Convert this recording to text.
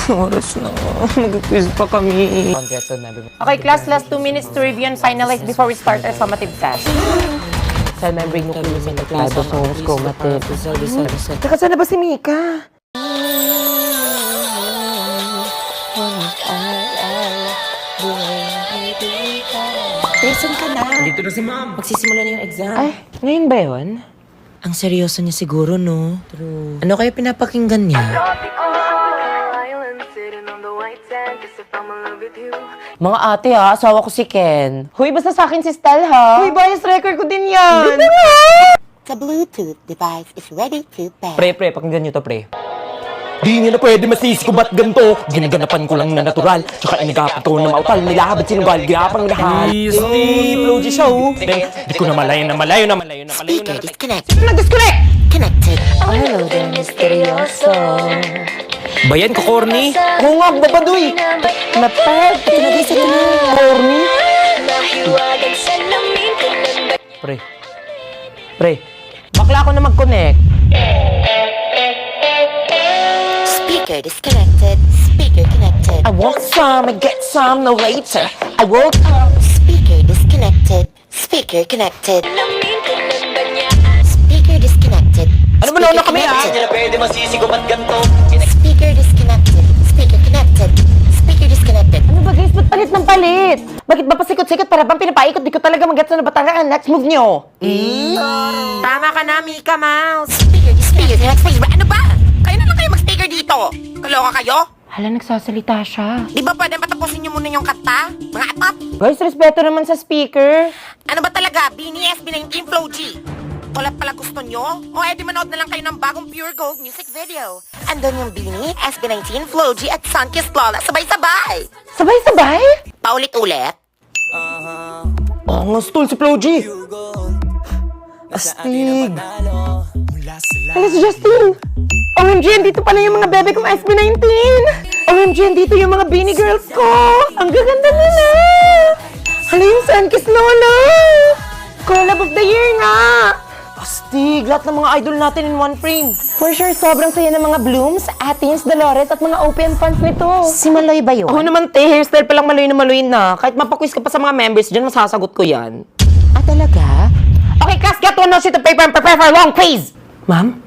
Oras na. Mag-quiz pa kami. Okay, class, last 2 minutes to review and finalize before we start our summative test. Saan may bring mo kung sa class of homes ko, matip. Teka, saan na ba si Mika? Listen ka na. Dito na si ma'am. Magsisimula na yung exam. Ay, ngayon ba yun? Ang seryoso niya siguro, no? True. Ano kaya pinapakinggan niya? Mga ate ha, asawa ko si Ken. Huy, basta sa akin si Stel ha. Huy, bias record ko din yan. The Bluetooth device is ready to pair. Pre, pakinggan nyo to, pre. Di nila pwede masisi ko ba't ganito? Ginaganapan ko lang na natural. Tsaka inagapit ko na mautal. Nilahabad sinugal, gapang nahal. Easy, Flow G show. Di ko na malayo na. Speaker disconnected. Nag-disconnect! Connected. Hello there, misteryoso. Bayan ko, corny. Oo nga, babadoy. Napad, pinag-isa ko na. Corny. Pre. Bakla ako na mag-connect. Speaker disconnected. Speaker connected. I want some, I get some, no later. I woke up. Speaker disconnected. Speaker connected. Speaker disconnected. Ano ba nauna kami, ha? Di na pwede masisi ko ba't ganito? Speaker disconnected. Speaker connected. Speaker disconnected. Ano ba guys, ba't palit ng palit? Bakit ba pasikot-sikot para bang pinapaikot? Di ko talaga mag-gets na batangan. Next move nyo. Tama ka na, Mika Mouse. Speaker disconnected. Ano ba? Kayo na lang kayo mag-speaker dito. Kaloka kayo? Hala, nagsasalita siya. Di ba pwede patapusin niyo muna yung kanta? Mga atap. Guys, respeto naman sa speaker. Ano ba talaga? BNS, B19 Flow G. Wala pala gusto nyo? O edi manood na lang kayo ng bagong Pure Gold music video. Andun yung Beanie, SB19, Flow G at Sunkissed Lola. Sabay-sabay! Sabay-sabay? Paulit-ulit. Ang stol si Flow G. Astig. Hala si Justin. OMG, andito pala yung mga bebe kong SB19. OMG, andito yung mga Beanie Girls ko. Ang gaganda nila. Hala yung Sunkissed Lola. Collab of the year nga. Astig. Lahat ng mga idol natin in one frame. For sure, sobrang saya ng mga Blooms, Atins, Dolores at mga OPM fans nito. Si Maloy ba yun? Ako naman, te. Hairstyle pa lang maloy na. Kahit mapaquiz ka pa sa mga members dyan, masasagot ko yan. Ah, talaga? Okay, class, get one note sheet of paper and prepare for a long quiz. Ma'am?